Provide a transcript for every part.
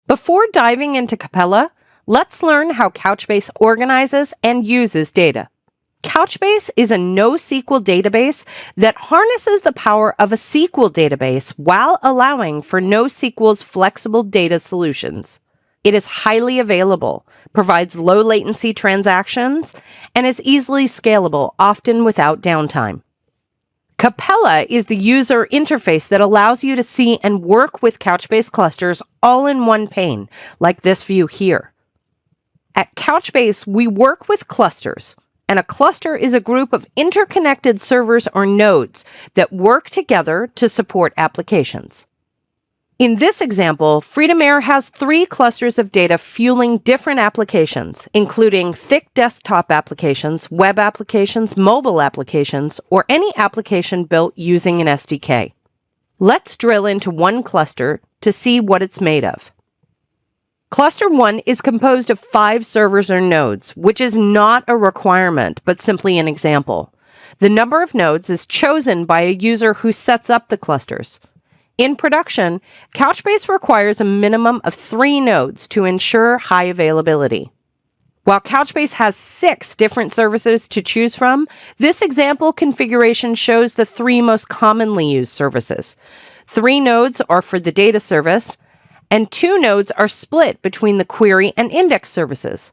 Before diving into Capella, let's learn how Couchbase organizes and uses data. Couchbase is a NoSQL database that harnesses the power of a SQL database while allowing for NoSQL's flexible data solutions. It is highly available, provides low latency transactions, and is easily scalable, often without downtime. Capella is the user interface that allows you to see and work with Couchbase clusters all in one pane, like this view here. At Couchbase, we work with clusters, and a cluster is a group of interconnected servers or nodes that work together to support applications. In this example, Freedom Air has 3 clusters of data fueling different applications, including thick desktop applications, web applications, mobile applications, or any application built using an SDK. Let's drill into one cluster to see what it's made of. Cluster 1 is composed of 5 servers or nodes, which is not a requirement, but simply an example. The number of nodes is chosen by a user who sets up the clusters. In production, Couchbase requires a minimum of 3 nodes to ensure high availability. While Couchbase has 6 different services to choose from, this example configuration shows the 3 most commonly used services. 3 nodes are for the data service, and 2 nodes are split between the query and index services.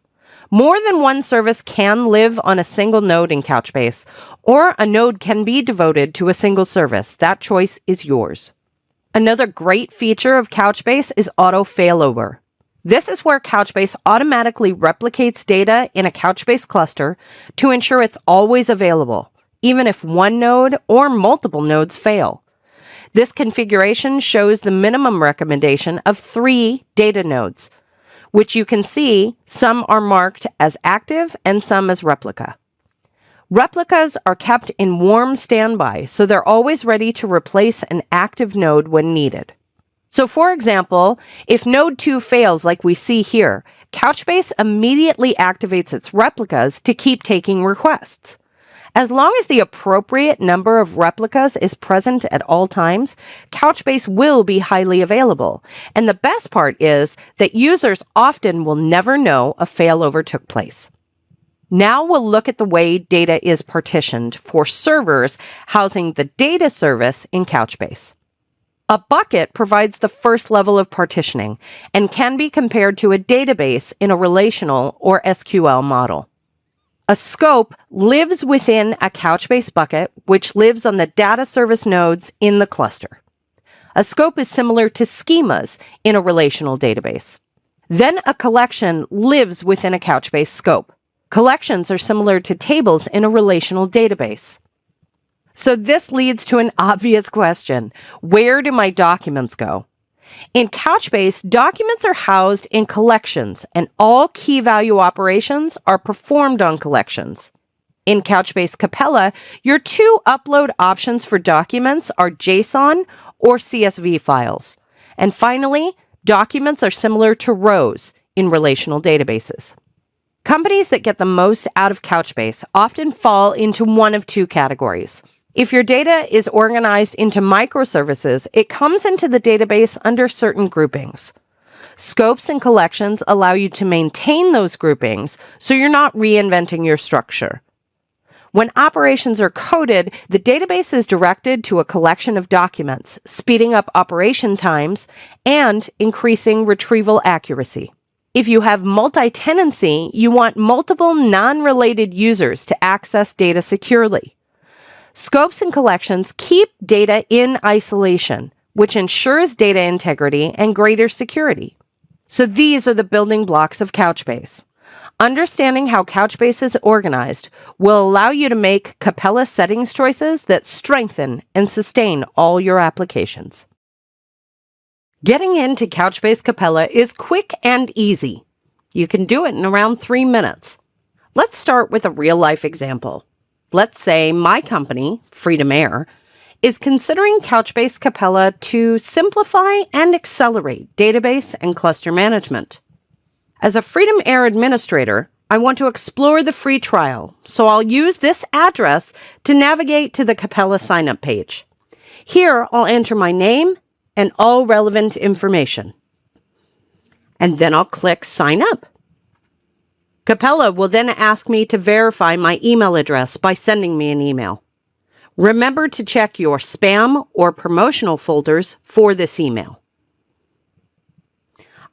More than one service can live on a single node in Couchbase, or a node can be devoted to a single service. That choice is yours. Another great feature of Couchbase is auto failover. This is where Couchbase automatically replicates data in a Couchbase cluster to ensure it's always available, even if one node or multiple nodes fail. This configuration shows the minimum recommendation of 3 data nodes, which you can see some are marked as active and some as replica. Replicas are kept in warm standby, so they're always ready to replace an active node when needed. So for example, if node 2 fails like we see here, Couchbase immediately activates its replicas to keep taking requests. As long as the appropriate number of replicas is present at all times, Couchbase will be highly available. And the best part is that users often will never know a failover took place. Now we'll look at the way data is partitioned for servers housing the data service in Couchbase. A bucket provides the first level of partitioning and can be compared to a database in a relational or SQL model. A scope lives within a Couchbase bucket, which lives on the data service nodes in the cluster. A scope is similar to schemas in a relational database. Then a collection lives within a Couchbase scope. Collections are similar to tables in a relational database. So this leads to an obvious question. Where do my documents go? In Couchbase, documents are housed in collections, and all key value operations are performed on collections. In Couchbase Capella, your 2 upload options for documents are JSON or CSV files. And finally, documents are similar to rows in relational databases. Companies that get the most out of Couchbase often fall into one of 2 categories. If your data is organized into microservices, it comes into the database under certain groupings. Scopes and collections allow you to maintain those groupings, so you're not reinventing your structure. When operations are coded, the database is directed to a collection of documents, speeding up operation times and increasing retrieval accuracy. If you have multi-tenancy, you want multiple non-related users to access data securely. Scopes and collections keep data in isolation, which ensures data integrity and greater security. So these are the building blocks of Couchbase. Understanding how Couchbase is organized will allow you to make Capella settings choices that strengthen and sustain all your applications. Getting into Couchbase Capella is quick and easy. You can do it in around 3 minutes. Let's start with a real-life example. Let's say my company, Freedom Air, is considering Couchbase Capella to simplify and accelerate database and cluster management. As a Freedom Air administrator, I want to explore the free trial, so I'll use this address to navigate to the Capella sign-up page. Here, I'll enter my name and all relevant information. and then I'll click Sign Up. Capella will then ask me to verify my email address by sending me an email. Remember to check your spam or promotional folders for this email.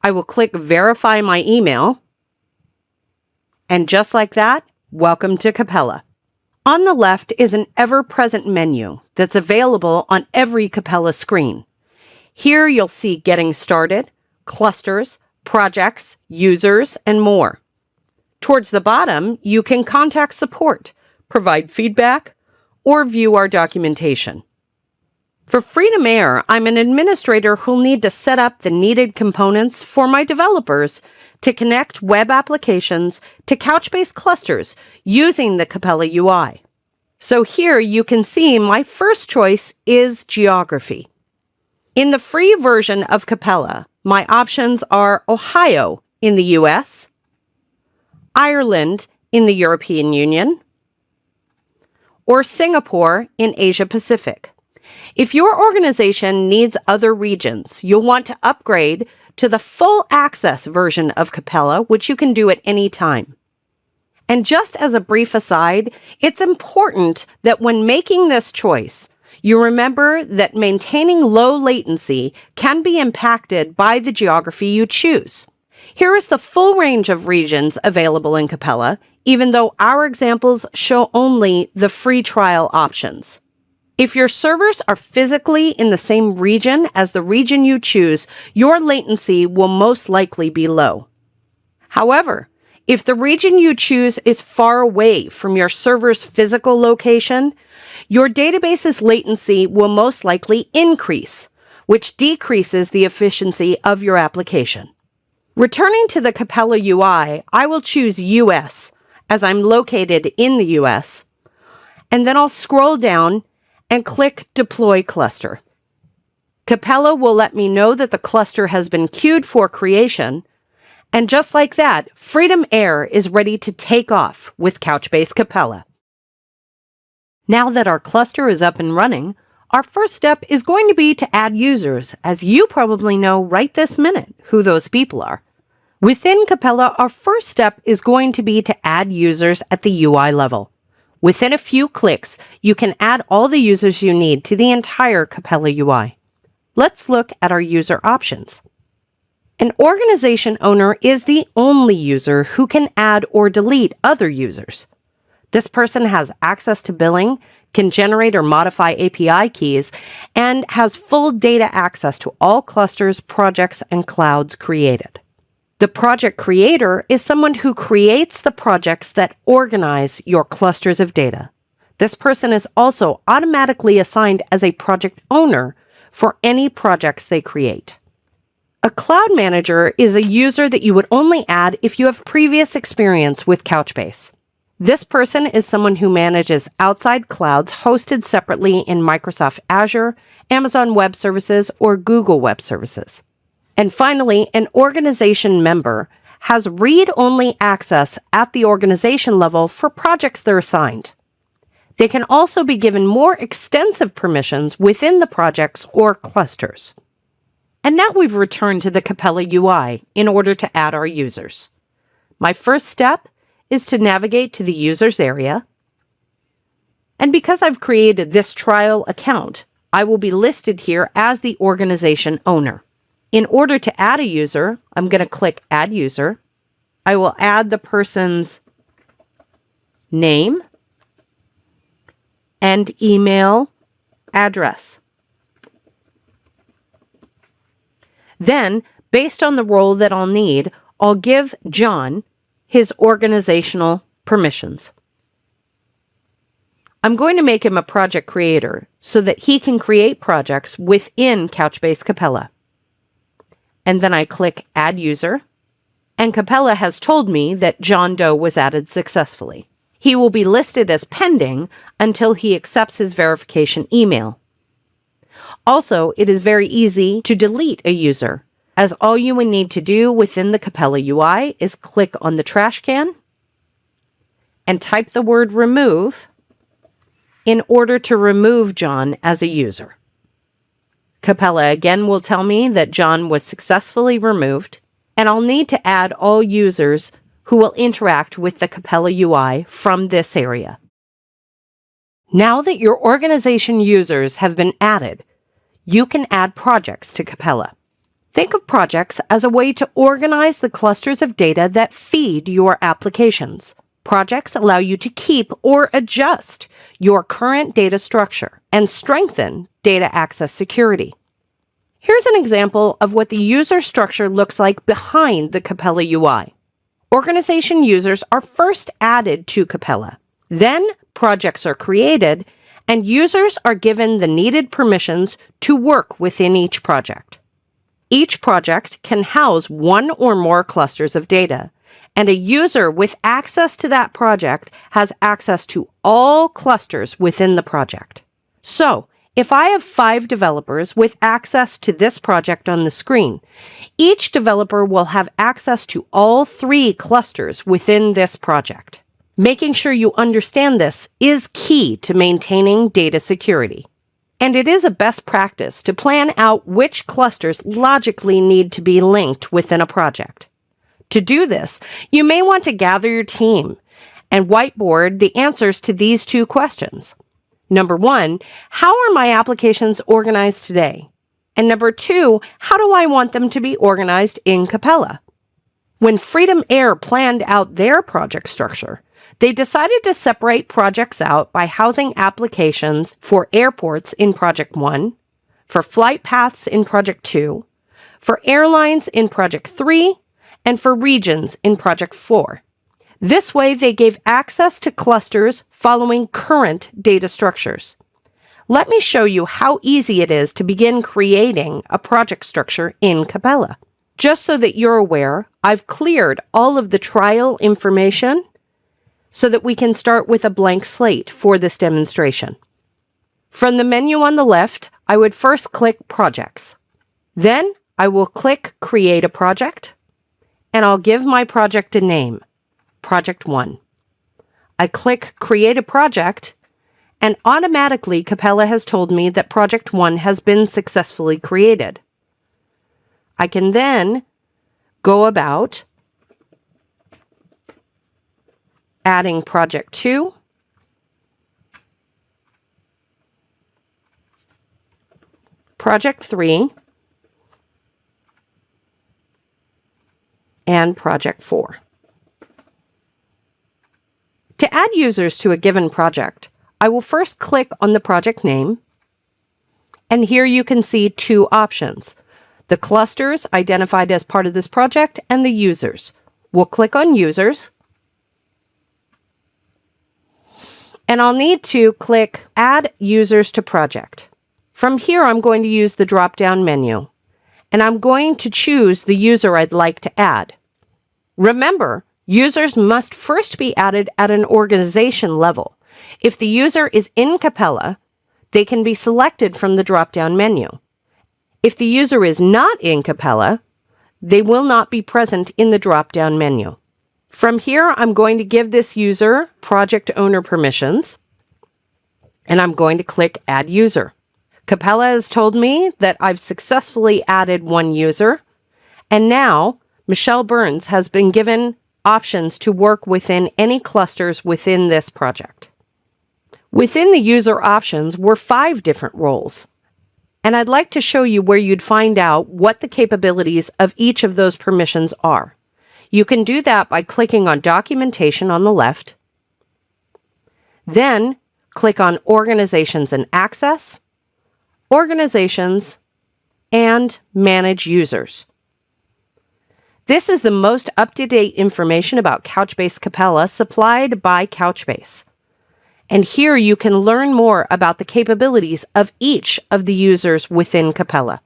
I will click Verify My Email, and just like that, welcome to Capella. On the left is an ever-present menu that's available on every Capella screen. Here you'll see Getting Started, Clusters, Projects, Users, and more. Towards the bottom, you can contact support, provide feedback, or view our documentation. For Freedom Air, I'm an administrator who'll need to set up the needed components for my developers to connect web applications to Couchbase clusters using the Capella UI. So here you can see my first choice is geography. In the free version of Capella, my options are Ohio in the US, Ireland in the European Union, or Singapore in Asia Pacific. If your organization needs other regions, you'll want to upgrade to the full access version of Capella, which you can do at any time. And just as a brief aside, it's important that when making this choice, you remember that maintaining low latency can be impacted by the geography you choose. Here is the full range of regions available in Capella, even though our examples show only the free trial options. If your servers are physically in the same region as the region you choose, your latency will most likely be low. However, if the region you choose is far away from your server's physical location, your database's latency will most likely increase, which decreases the efficiency of your application. Returning to the Capella UI, I will choose US, as I'm located in the US, and then I'll scroll down and click Deploy Cluster. Capella will let me know that the cluster has been queued for creation, and just like that, Freedom Air is ready to take off with Couchbase Capella. Now that our cluster is up and running, our first step is going to be to add users, as you probably know right this minute who those people are. Within Capella, our first step is going to be to add users at the UI level. Within a few clicks, you can add all the users you need to the entire Capella UI. Let's look at our user options. An organization owner is the only user who can add or delete other users. This person has access to billing, can generate or modify API keys, and has full data access to all clusters, projects, and clouds created. The project creator is someone who creates the projects that organize your clusters of data. This person is also automatically assigned as a project owner for any projects they create. A cloud manager is a user that you would only add if you have previous experience with Couchbase. This person is someone who manages outside clouds hosted separately in Microsoft Azure, Amazon Web Services, or Google Web Services. And finally, an organization member has read-only access at the organization level for projects they're assigned. They can also be given more extensive permissions within the projects or clusters. And now we've returned to the Capella UI in order to add our users. My first step is to navigate to the users area. And because I've created this trial account, I will be listed here as the organization owner. In order to add a user, I'm going to click Add User. I will add the person's name and email address. Then, based on the role that I'll need, I'll give John his organizational permissions. I'm going to make him a project creator so that he can create projects within Couchbase Capella. And then I click Add User, and Capella has told me that John Doe was added successfully. He will be listed as pending until he accepts his verification email. Also, it is very easy to delete a user, as all you would need to do within the Capella UI is click on the trash can and type the word remove in order to remove John as a user. Capella again will tell me that John was successfully removed, and I'll need to add all users who will interact with the Capella UI from this area. Now that your organization users have been added, you can add projects to Capella. Think of projects as a way to organize the clusters of data that feed your applications. Projects allow you to keep or adjust your current data structure and strengthen data access security. Here's an example of what the user structure looks like behind the Capella UI. Organization users are first added to Capella. Then projects are created, and users are given the needed permissions to work within each project. Each project can house one or more clusters of data, and a user with access to that project has access to all clusters within the project. So, if I have 5 developers with access to this project on the screen, each developer will have access to all 3 clusters within this project. Making sure you understand this is key to maintaining data security. And it is a best practice to plan out which clusters logically need to be linked within a project. To do this, you may want to gather your team and whiteboard the answers to these 2 questions. Number 1, how are my applications organized today? And number 2, how do I want them to be organized in Capella? When Freedom Air planned out their project structure, they decided to separate projects out by housing applications for airports in Project 1, for flight paths in Project 2, for airlines in Project 3, and for regions in Project 4. This way, they gave access to clusters following current data structures. Let me show you how easy it is to begin creating a project structure in Capella. Just so that you're aware, I've cleared all of the trial information so that we can start with a blank slate for this demonstration. From the menu on the left, I would first click Projects. Then I will click Create a Project, and I'll give my project a name, Project 1. I click Create a Project, and automatically Capella has told me that Project 1 has been successfully created. I can then go about adding Project 2, Project 3, and Project 4. To add users to a given project, I will first click on the project name, and here you can see 2 options: the clusters identified as part of this project and the users. We'll click on Users, and I'll need to click Add Users to Project. From here, I'm going to use the drop-down menu, and I'm going to choose the user I'd like to add. Remember, users must first be added at an organization level. If the user is in Capella, they can be selected from the drop-down menu. If the user is not in Capella, they will not be present in the drop-down menu. From here, I'm going to give this user project owner permissions, and I'm going to click Add User. Capella has told me that I've successfully added 1 user, and now Michelle Burns has been given options to work within any clusters within this project. Within the user options were 5 different roles, and I'd like to show you where you'd find out what the capabilities of each of those permissions are. You can do that by clicking on Documentation on the left, then click on Organizations and Access, Organizations, and Manage Users. This is the most up-to-date information about Couchbase Capella supplied by Couchbase. And here you can learn more about the capabilities of each of the users within Capella.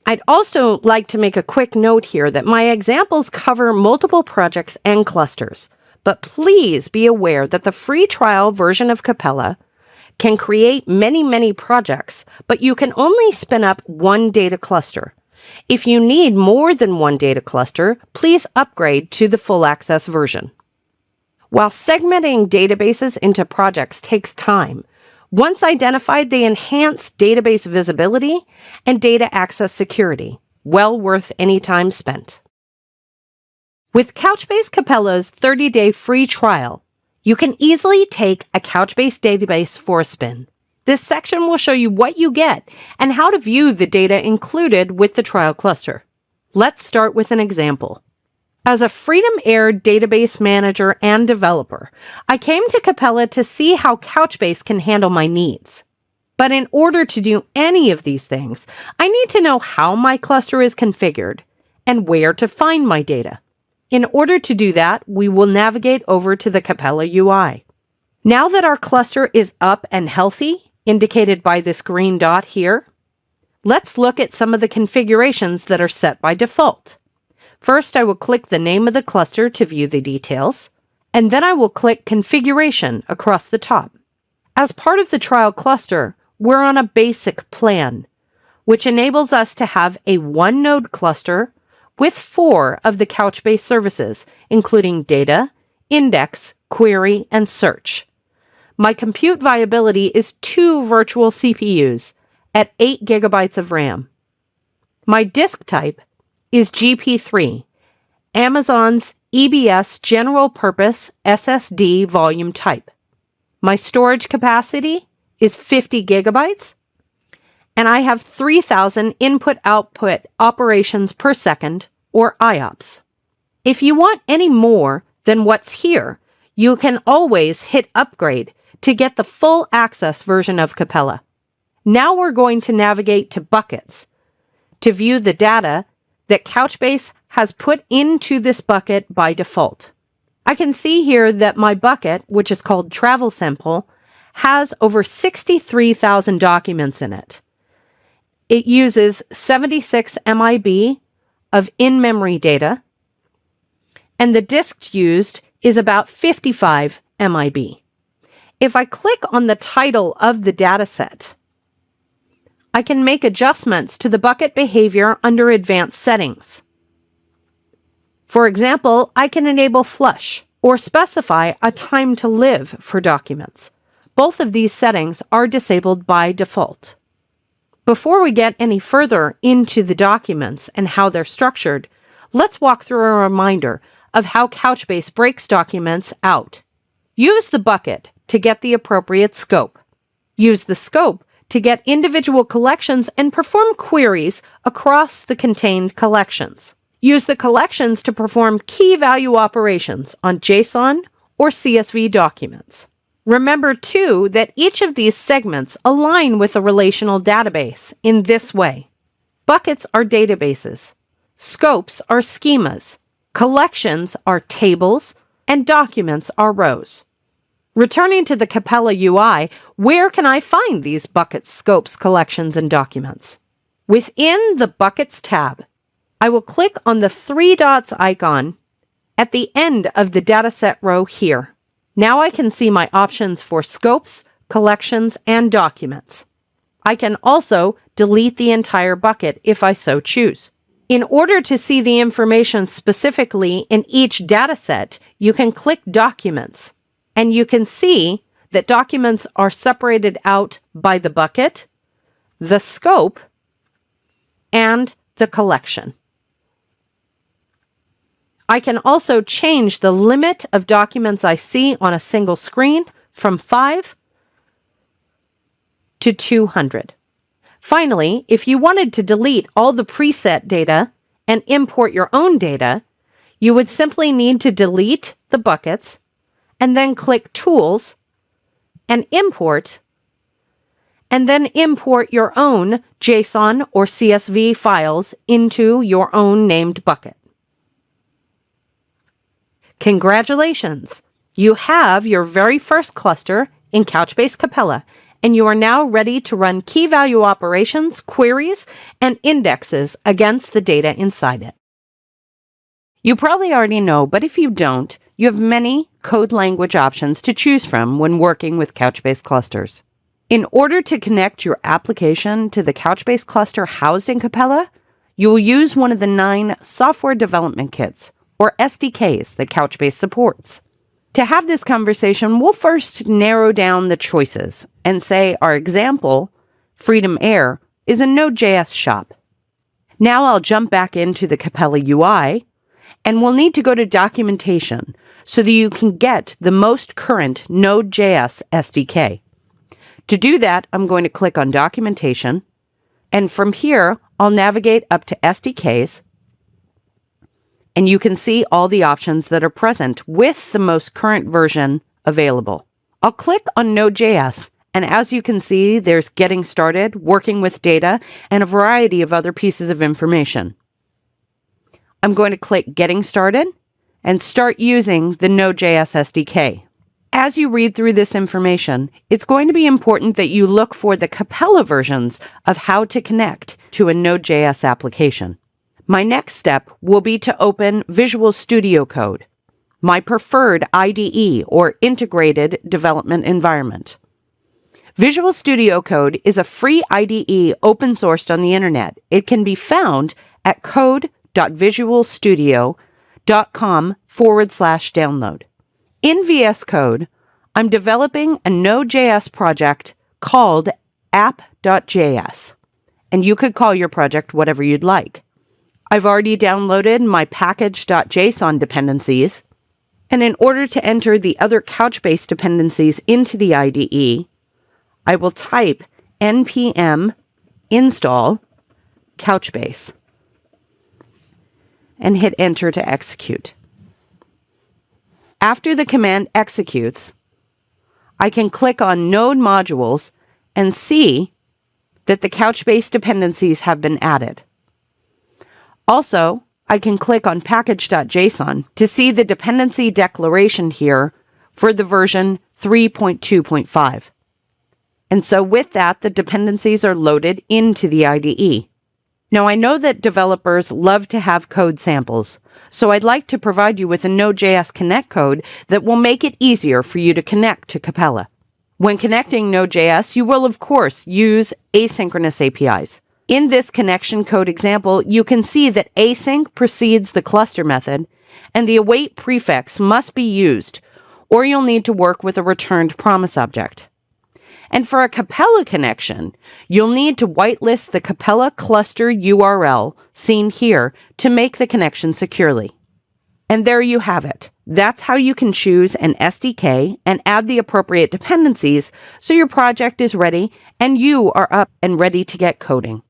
I'd also like to make a quick note here that my examples cover multiple projects and clusters, but please be aware that the free trial version of Capella can create many projects, but you can only spin up 1 data cluster. If you need more than 1 data cluster, please upgrade to the full access version. While segmenting databases into projects takes time, once identified, they enhance database visibility and data access security. Well worth any time spent. With Couchbase Capella's 30-day free trial, you can easily take a Couchbase database for a spin. This section will show you what you get and how to view the data included with the trial cluster. Let's start with an example. As a Freedom Air database manager and developer, I came to Capella to see how Couchbase can handle my needs. But in order to do any of these things, I need to know how my cluster is configured and where to find my data. In order to do that, we will navigate over to the Capella UI. Now that our cluster is up and healthy, indicated by this green dot here, let's look at some of the configurations that are set by default. First, I will click the name of the cluster to view the details, and then I will click Configuration across the top. As part of the trial cluster, we're on a basic plan, which enables us to have a one-node cluster with 4 of the Couchbase services, including data, index, query, and search. My compute viability is 2 virtual CPUs at 8 GB of RAM. My disk type is GP3, Amazon's EBS general purpose SSD volume type. My storage capacity is 50 GB, and I have 3,000 input-output operations per second, or IOPS. If you want any more than what's here, you can always hit Upgrade to get the full access version of Capella. Now we're going to navigate to Buckets to view the data that Couchbase has put into this bucket by default. I can see here that my bucket, which is called Travel Sample, has over 63,000 documents in it. It uses 76 MB of in-memory data, and the disk used is about 55 MB. If I click on the title of the dataset, I can make adjustments to the bucket behavior under Advanced Settings. For example, I can enable flush or specify a time to live for documents. Both of these settings are disabled by default. Before we get any further into the documents and how they're structured, let's walk through a reminder of how Couchbase breaks documents out. Use the bucket to get the appropriate scope. Use the scope to get individual collections and perform queries across the contained collections. Use the collections to perform key value operations on JSON or CSV documents. Remember, too, that each of these segments align with a relational database in this way. Buckets are databases. Scopes are schemas. Collections are tables. And documents are rows. Returning to the Capella UI, where can I find these buckets, scopes, collections, and documents? Within the Buckets tab, I will click on the 3 dots icon at the end of the dataset row here. Now I can see my options for scopes, collections, and documents. I can also delete the entire bucket if I so choose. In order to see the information specifically in each dataset, you can click Documents, and you can see that documents are separated out by the bucket, the scope, and the collection. I can also change the limit of documents I see on a single screen from 5 to 200. Finally, if you wanted to delete all the preset data and import your own data, you would simply need to delete the buckets and then click Tools and Import, and then import your own JSON or CSV files into your own named bucket. Congratulations! You have your very first cluster in Couchbase Capella, and you are now ready to run key value operations, queries, and indexes against the data inside it. You probably already know, but if you don't, you have many code language options to choose from when working with Couchbase clusters. In order to connect your application to the Couchbase cluster housed in Capella, you will use one of the 9 software development kits, or SDKs, that Couchbase supports. To have this conversation, we'll first narrow down the choices and say our example, Freedom Air, is a Node.js shop. Now I'll jump back into the Capella UI, and we'll need to go to documentation so that you can get the most current Node.js SDK. To do that, I'm going to click on documentation, and from here, I'll navigate up to SDKs, and you can see all the options that are present with the most current version available. I'll click on Node.js, and as you can see, there's Getting Started, Working with Data, and a variety of other pieces of information. I'm going to click Getting Started and start using the Node.js SDK. As you read through this information, it's going to be important that you look for the Capella versions of how to connect to a Node.js application. My next step will be to open Visual Studio Code, my preferred IDE or integrated development environment. Visual Studio Code is a free IDE open sourced on the internet. It can be found at code.visualstudio.com/download. In VS Code, I'm developing a Node.js project called app.js, and you could call your project whatever you'd like. I've already downloaded my package.json dependencies, and in order to enter the other Couchbase dependencies into the IDE, I will type npm install Couchbase and hit enter to execute. After the command executes, I can click on Node modules and see that the Couchbase dependencies have been added. Also, I can click on package.json to see the dependency declaration here for the version 3.2.5. And so with that, the dependencies are loaded into the IDE. Now, I know that developers love to have code samples, so I'd like to provide you with a Node.js Connect code that will make it easier for you to connect to Capella. When connecting Node.js, you will, of course, use asynchronous APIs. In this connection code example, you can see that async precedes the cluster method, and the await prefix must be used, or you'll need to work with a returned promise object. And for a Capella connection, you'll need to whitelist the Capella cluster URL seen here to make the connection securely. And there you have it. That's how you can choose an SDK and add the appropriate dependencies so your project is ready and you are up and ready to get coding.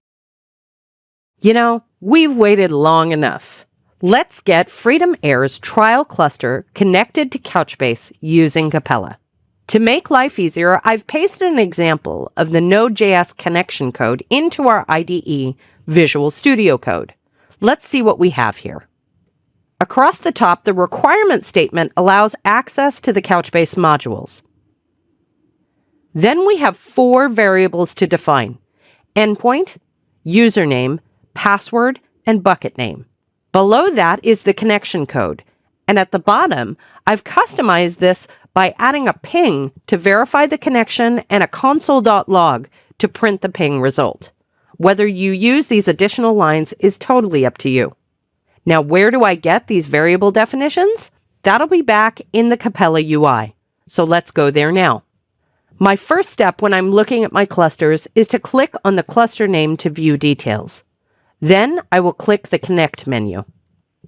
You know, we've waited long enough. Let's get Freedom Air's trial cluster connected to Couchbase using Capella. To make life easier, I've pasted an example of the Node.js connection code into our IDE Visual Studio Code. Let's see what we have here. Across the top, the requirement statement allows access to the Couchbase modules. Then we have 4 variables to define: endpoint, username, password, and bucket name. Below that is the connection code. And at the bottom, I've customized this by adding a ping to verify the connection and a console.log to print the ping result. Whether you use these additional lines is totally up to you. Now, where do I get these variable definitions? That'll be back in the Capella UI. So let's go there now. My first step when I'm looking at my clusters is to click on the cluster name to view details. Then I will click the Connect menu.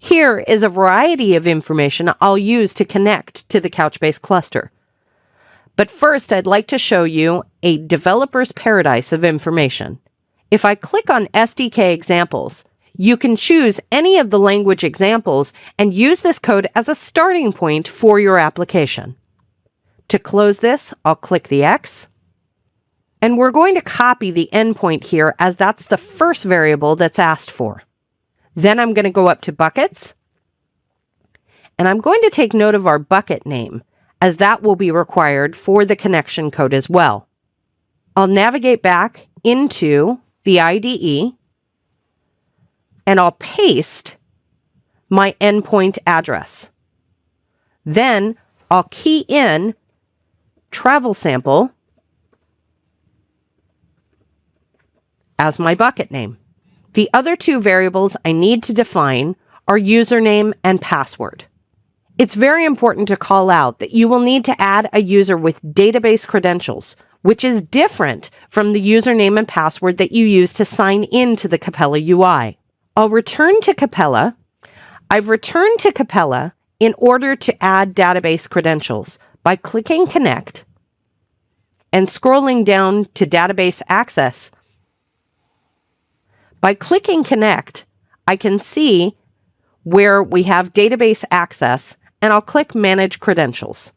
Here is a variety of information I'll use to connect to the Couchbase cluster. But first, I'd like to show you a developer's paradise of information. If I click on SDK examples, you can choose any of the language examples and use this code as a starting point for your application. To close this, I'll click the X. And we're going to copy the endpoint here as that's the first variable that's asked for. Then I'm going to go up to buckets, and I'm going to take note of our bucket name, as that will be required for the connection code as well. I'll navigate back into the IDE, and I'll paste my endpoint address. Then I'll key in travel sample as my bucket name. The other 2 variables I need to define are username and password. It's very important to call out that you will need to add a user with database credentials, which is different from the username and password that you use to sign into the Capella UI. I'll return to Capella. I've returned to Capella in order to add database credentials by clicking Connect and scrolling down to Database Access. By clicking Connect, I can see where we have database access, and I'll click Manage Credentials.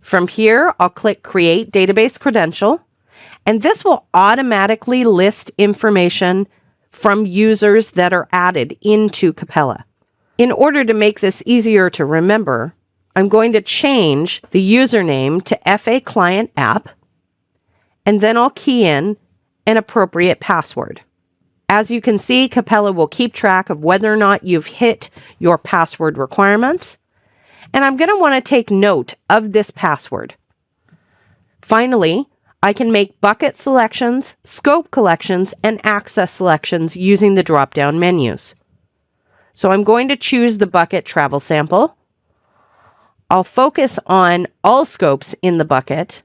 From here, I'll click Create Database Credential, and this will automatically list information from users that are added into Capella. In order to make this easier to remember, I'm going to change the username to FA Client App, and then I'll key in an appropriate password. As you can see, Capella will keep track of whether or not you've hit your password requirements, and I'm going to want to take note of this password. Finally, I can make bucket selections, scope collections, and access selections using the drop-down menus. So I'm going to choose the bucket travel sample. I'll focus on all scopes in the bucket,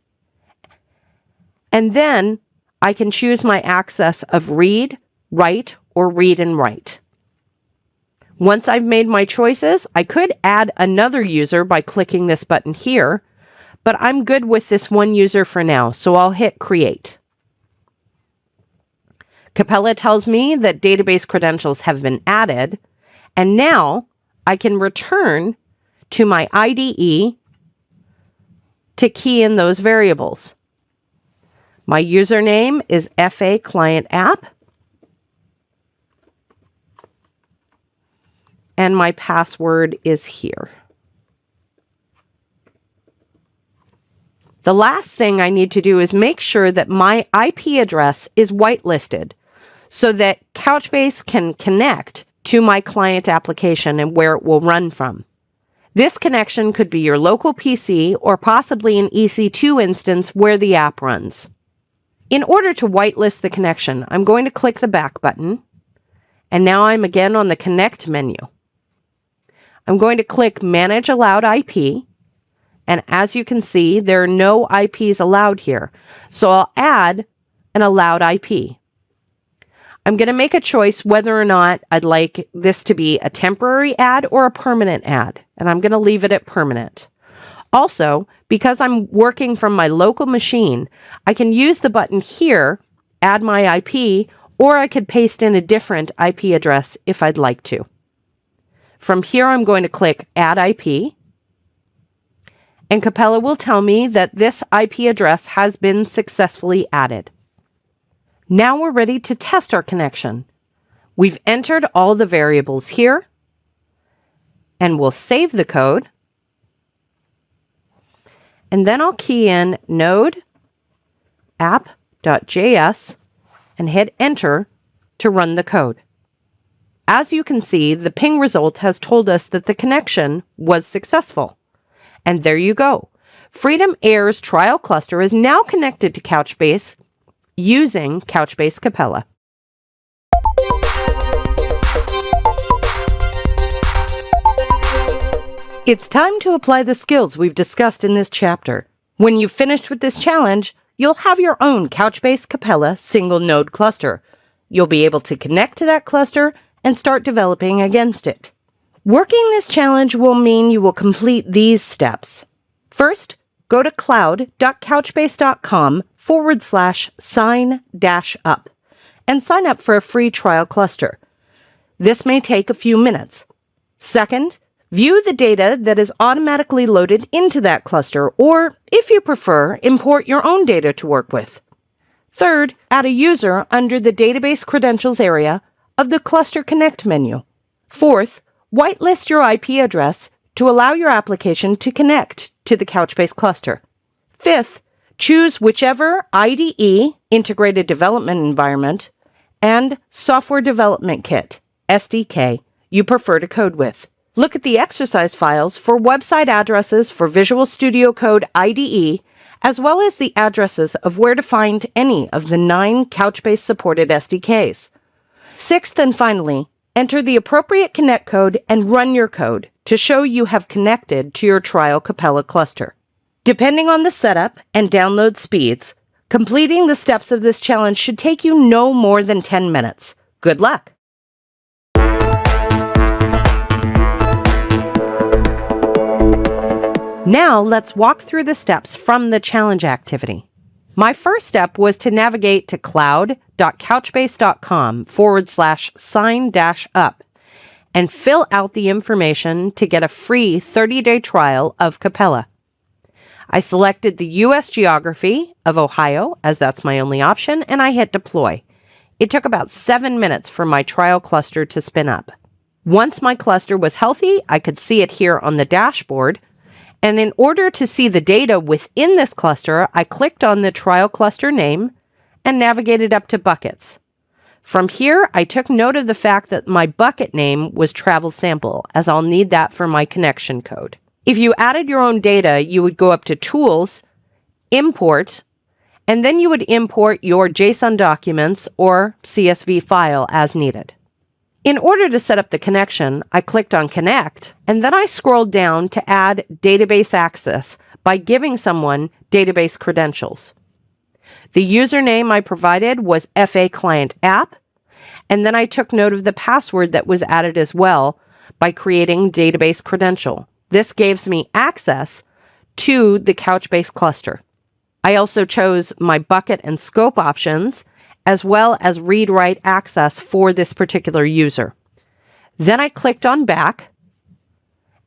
and then I can choose my access of read, write, or read and write. Once I've made my choices, I could add another user by clicking this button here, but I'm good with this one user for now, so I'll hit Create. Capella tells me that database credentials have been added, and now I can return to my IDE to key in those variables. My username is FA Client App, and my password is here. The last thing I need to do is make sure that my IP address is whitelisted so that Couchbase can connect to my client application and where it will run from. This connection could be your local PC or possibly an EC2 instance where the app runs. In order to whitelist the connection, I'm going to click the back button, and now I'm again on the Connect menu. I'm going to click Manage Allowed IP, and as you can see, there are no IPs allowed here, so I'll add an allowed IP. I'm going to make a choice whether or not I'd like this to be a temporary ad or a permanent ad, and I'm going to leave it at permanent. Also, because I'm working from my local machine, I can use the button here, add my IP, or I could paste in a different IP address if I'd like to. From here, I'm going to click Add IP, and Capella will tell me that this IP address has been successfully added. Now we're ready to test our connection. We've entered all the variables here, and we'll save the code, and then I'll key in node app.js and hit enter to run the code. As you can see, the ping result has told us that the connection was successful. And there you go. Freedom Air's trial cluster is now connected to Couchbase using Couchbase Capella. It's time to apply the skills we've discussed in this chapter. When you've finished with this challenge, you'll have your own Couchbase Capella single node cluster. You'll be able to connect to that cluster and start developing against it. Working this challenge will mean you will complete these steps. First, go to cloud.couchbase.com/sign-up and sign up for a free trial cluster. This may take a few minutes. Second, view the data that is automatically loaded into that cluster, or, if you prefer, import your own data to work with. Third, add a user under the Database Credentials area of the Cluster Connect menu. Fourth, whitelist your IP address to allow your application to connect to the Couchbase cluster. Fifth, choose whichever IDE, Integrated Development Environment, and Software Development Kit, SDK, you prefer to code with. Look at the exercise files for website addresses for Visual Studio Code IDE, as well as the addresses of where to find any of the 9 Couchbase-supported SDKs. Sixth and finally, enter the appropriate connect code and run your code to show you have connected to your trial Capella cluster. Depending on the setup and download speeds, completing the steps of this challenge should take you no more than 10 minutes. Good luck! Now let's walk through the steps from the challenge activity. My first step was to navigate to cloud.couchbase.com/sign-up and fill out the information to get a free 30-day trial of Capella. I selected the U.S. geography of Ohio, as that's my only option, and I hit deploy. It took about 7 minutes for my trial cluster to spin up. Once my cluster was healthy, I could see it here on the dashboard. And in order to see the data within this cluster, I clicked on the trial cluster name and navigated up to buckets. From here, I took note of the fact that my bucket name was travel sample, as I'll need that for my connection code. If you added your own data, you would go up to Tools, Import, and then you would import your JSON documents or CSV file as needed. In order to set up the connection, I clicked on Connect, and then I scrolled down to add database access by giving someone database credentials. The username I provided was FA Client App, and then I took note of the password that was added as well by creating database credential. This gives me access to the Couchbase cluster. I also chose my bucket and scope options, as well as read-write access for this particular user. Then I clicked on Back,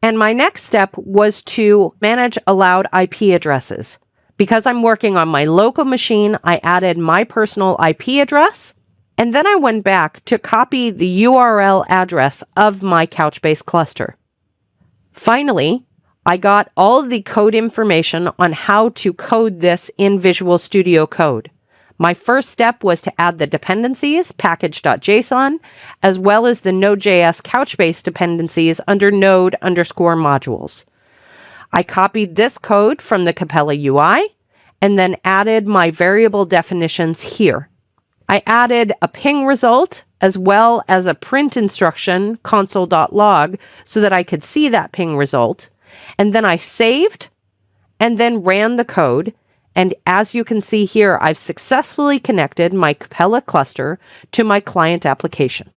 and my next step was to manage allowed IP addresses. Because I'm working on my local machine, I added my personal IP address, and then I went back to copy the URL address of my Couchbase cluster. Finally, I got all the code information on how to code this in Visual Studio Code. My first step was to add the dependencies, package.json, as well as the Node.js Couchbase dependencies under node_modules. I copied this code from the Capella UI and then added my variable definitions here. I added a ping result as well as a print instruction, console.log, so that I could see that ping result. And then I saved and then ran the code. And as you can see here, I've successfully connected my Capella cluster to my client application.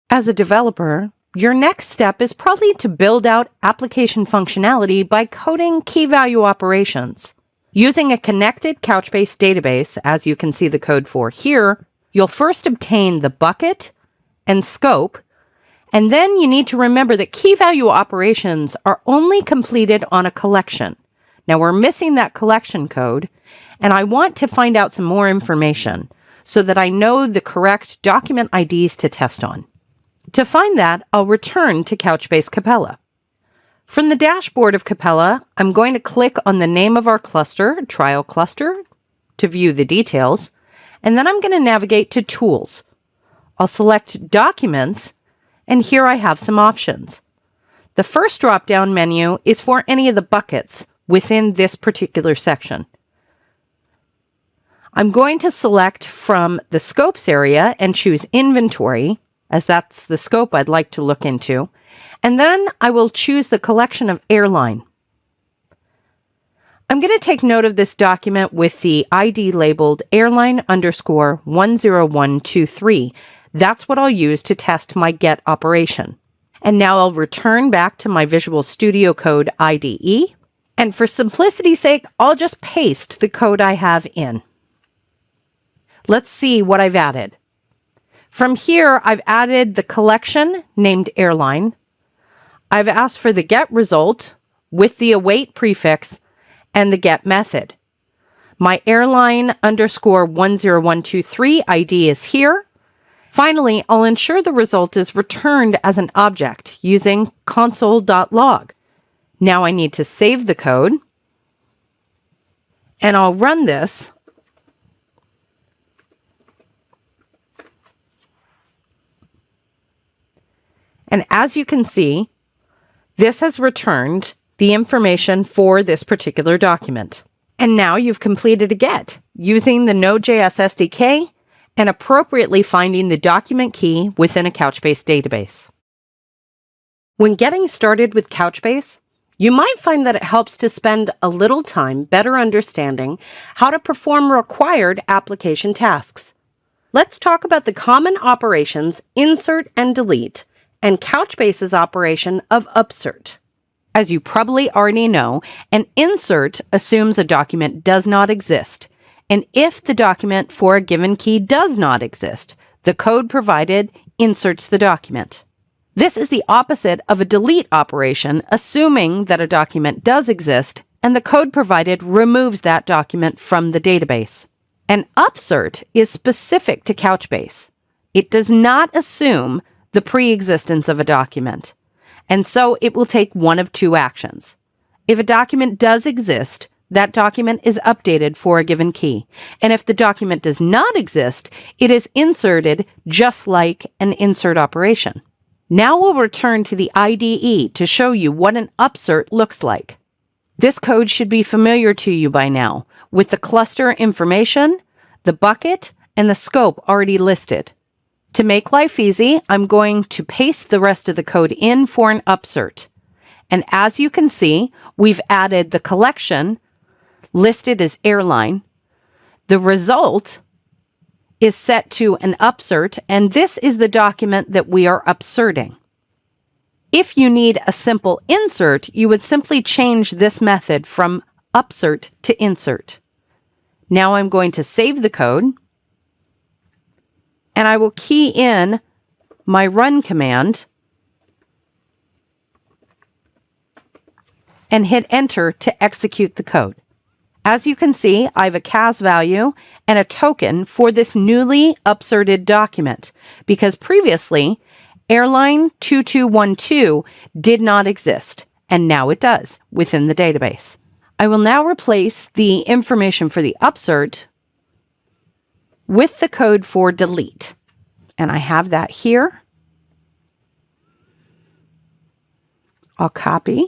As a developer, your next step is probably to build out application functionality by coding key value operations. Using a connected Couchbase database, as you can see the code for here, you'll first obtain the bucket and scope, and then you need to remember that key value operations are only completed on a collection. Now we're missing that collection code, and I want to find out some more information so that I know the correct document IDs to test on. To find that, I'll return to Couchbase Capella. From the dashboard of Capella, I'm going to click on the name of our cluster, trial cluster, to view the details, and then I'm going to navigate to Tools. I'll select Documents, and here I have some options. The first drop-down menu is for any of the buckets within this particular section. I'm going to select from the Scopes area and choose Inventory, as that's the scope I'd like to look into, and then I will choose the collection of airline. I'm going to take note of this document with the ID labeled airline_10123. That's what I'll use to test my get operation. And now I'll return back to my Visual Studio Code IDE. And for simplicity's sake, I'll just paste the code I have in. Let's see what I've added. From here, I've added the collection named airline. I've asked for the get result with the await prefix and the get method. My airline_10123 ID is here. Finally, I'll ensure the result is returned as an object using console.log. Now I need to save the code, and I'll run this. And as you can see, this has returned the information for this particular document. And now you've completed a get using the Node.js SDK and appropriately finding the document key within a Couchbase database. When getting started with Couchbase, you might find that it helps to spend a little time better understanding how to perform required application tasks. Let's talk about the common operations insert and delete and Couchbase's operation of upsert. As you probably already know, an insert assumes a document does not exist. And if the document for a given key does not exist, the code provided inserts the document. This is the opposite of a delete operation, assuming that a document does exist, and the code provided removes that document from the database. An upsert is specific to Couchbase. It does not assume the pre-existence of a document, and so it will take one of two actions. If a document does exist, that document is updated for a given key, and if the document does not exist, it is inserted just like an insert operation. Now we'll return to the IDE to show you what an upsert looks like. This code should be familiar to you by now, with the cluster information, the bucket, and the scope already listed. To make life easy, I'm going to paste the rest of the code in for an upsert. And as you can see, we've added the collection listed as airline. The result is set to an upsert, and this is the document that we are upserting. If you need a simple insert, you would simply change this method from upsert to insert. Now I'm going to save the code, and I will key in my run command and hit enter to execute the code. As you can see, I have a CAS value and a token for this newly upserted document because previously airline 2212 did not exist, and now it does within the database. I will now replace the information for the upsert with the code for delete, and I have that here. I'll copy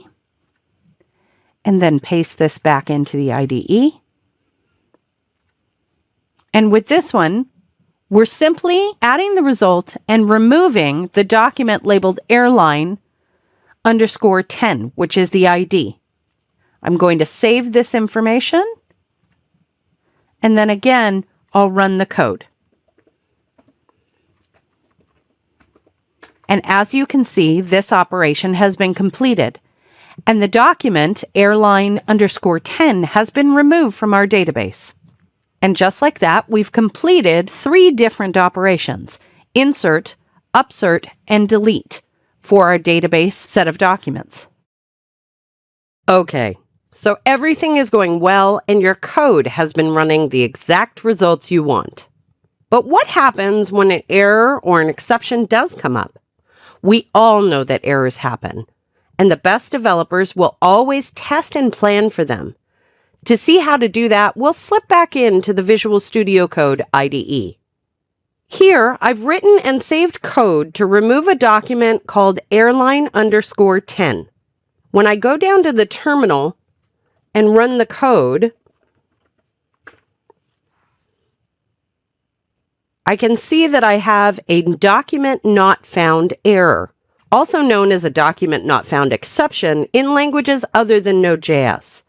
and then paste this back into the IDE. And with this one, we're simply adding the result and removing the document labeled airline _10, which is the ID. I'm going to save this information, and then again, I'll run the code. And as you can see, this operation has been completed, and the document airline _10 has been removed from our database. And just like that, we've completed 3 different operations: insert, upsert, and delete for our database set of documents. Okay, so everything is going well and your code has been running the exact results you want. But what happens when an error or an exception does come up? We all know that errors happen, and the best developers will always test and plan for them. To see how to do that, we'll slip back into the Visual Studio Code IDE. Here, I've written and saved code to remove a document called airline _10. When I go down to the terminal and run the code, I can see that I have a document not found error, also known as a document not found exception in languages other than Node.js.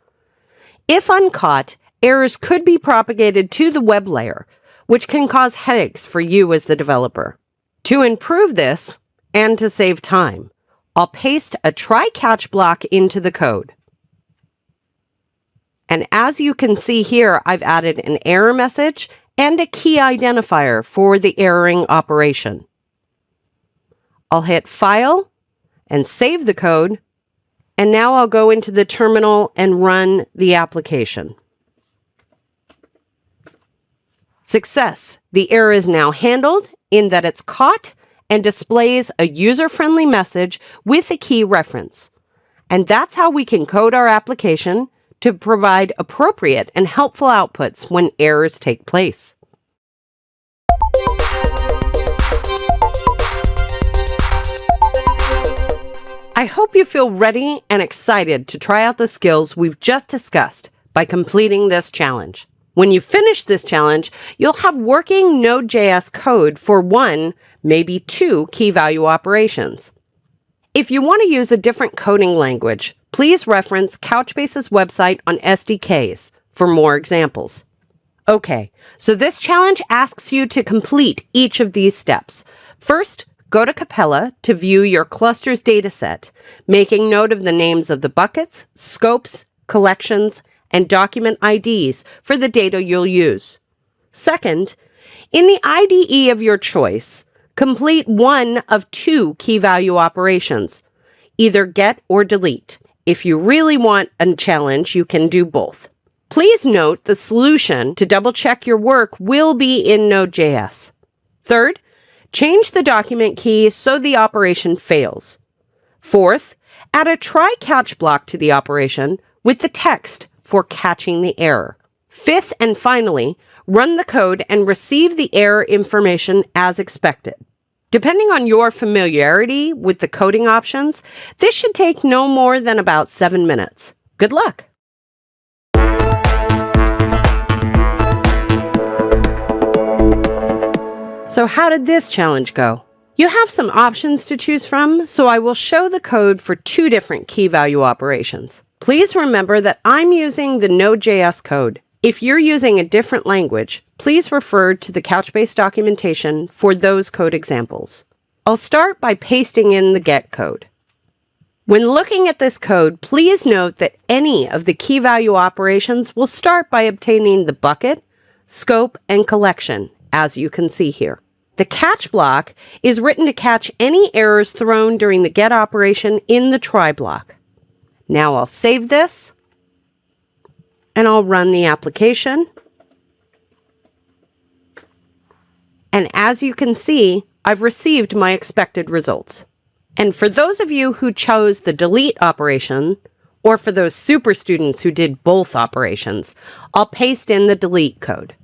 If uncaught, errors could be propagated to the web layer, which can cause headaches for you as the developer. To improve this, and to save time, I'll paste a try-catch block into the code. And as you can see here, I've added an error message and a key identifier for the erroring operation. I'll hit File and save the code, and now I'll go into the terminal and run the application. Success! The error is now handled in that it's caught and displays a user-friendly message with a key reference. And that's how we can code our application to provide appropriate and helpful outputs when errors take place. I hope you feel ready and excited to try out the skills we've just discussed by completing this challenge. When you finish this challenge, you'll have working Node.js code for 1, maybe 2 key value operations. If you want to use a different coding language, please reference Couchbase's website on SDKs for more examples. Okay, so this challenge asks you to complete each of these steps. First, Go to Capella to view your cluster's dataset, making note of the names of the buckets, scopes, collections, and document IDs for the data you'll use. Second, in the IDE of your choice, complete one of two key value operations, either get or delete. If you really want a challenge, you can do both. Please note the solution to double-check your work will be in Node.js. Third, change the document key so the operation fails. Fourth, add a try catch block to the operation with the text for catching the error. Fifth and finally, run the code and receive the error information as expected. Depending on your familiarity with the coding options, this should take no more than about 7 minutes. Good luck! So how did this challenge go? You have some options to choose from, so I will show the code for two different key value operations. Please remember that I'm using the Node.js code. If you're using a different language, please refer to the Couchbase documentation for those code examples. I'll start by pasting in the get code. When looking at this code, please note that any of the key value operations will start by obtaining the bucket, scope, and collection, as you can see here. The catch block is written to catch any errors thrown during the get operation in the try block. Now I'll save this, and I'll run the application. And as you can see, I've received my expected results. And for those of you who chose the delete operation, or for those super students who did both operations, I'll paste in the delete code.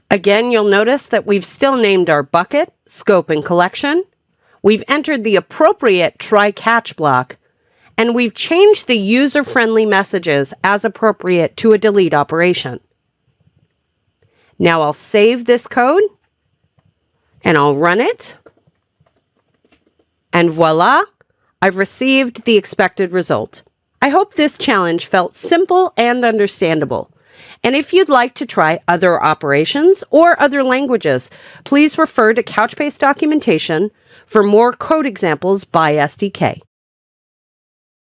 Again, you'll notice that we've still named our bucket, scope, and collection. We've entered the appropriate try-catch block, and we've changed the user-friendly messages as appropriate to a delete operation. Now I'll save this code, and I'll run it. And voila, I've received the expected result. I hope this challenge felt simple and understandable. And if you'd like to try other operations or other languages, please refer to Couchbase documentation for more code examples by SDK.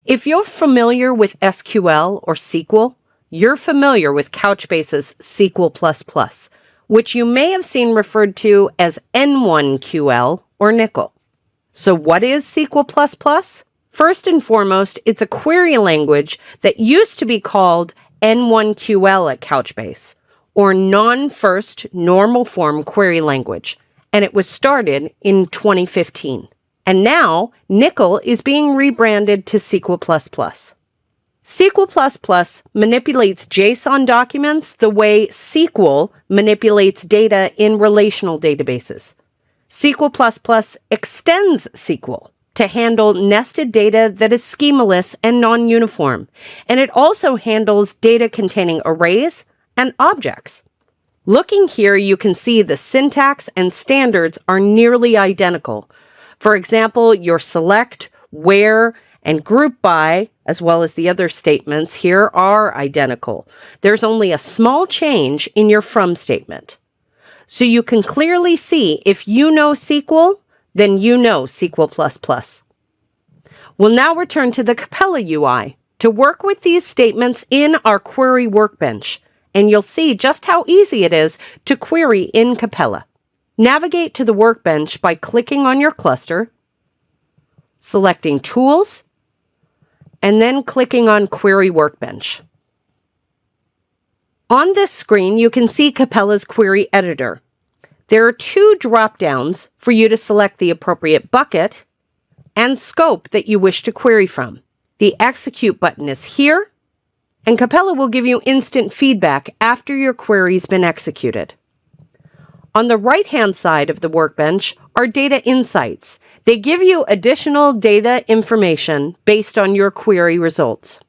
If you're familiar with SQL or SQL, you're familiar with Couchbase's SQL++, which you may have seen referred to as N1QL or NQL. So what is SQL++? First and foremost, it's a query language that used to be called N1QL at Couchbase, or non-first normal form query language, and it was started in 2015. And now, NQL is being rebranded to SQL++. SQL++ manipulates JSON documents the way SQL manipulates data in relational databases. SQL++ extends SQL to handle nested data that is schemaless and non-uniform, and it also handles data containing arrays and objects. Looking here, you can see the syntax and standards are nearly identical. For example, your select, where, and group by, as well as the other statements here, are identical. There's only a small change in your from statement. So you can clearly see if you know SQL, then you know SQL++. We'll now return to the Capella UI to work with these statements in our query workbench, and you'll see just how easy it is to query in Capella. Navigate to the workbench by clicking on your cluster, selecting Tools, and then clicking on Query Workbench. On this screen, you can see Capella's query editor. There are two drop-downs for you to select the appropriate bucket and scope that you wish to query from. The Execute button is here, and Capella will give you instant feedback after your query's been executed. On the right-hand side of the workbench are data insights. They give you additional data information based on your query results.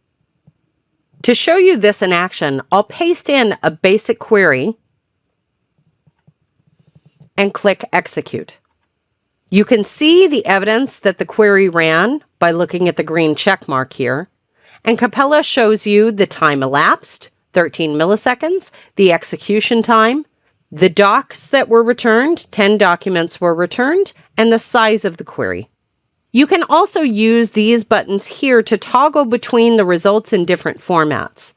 To show you this in action, I'll paste in a basic query and click Execute. You can see the evidence that the query ran by looking at the green check mark here, and Capella shows you the time elapsed, 13 milliseconds, the execution time, the docs that were returned, 10 documents were returned, and the size of the query. You can also use these buttons here to toggle between the results in different formats.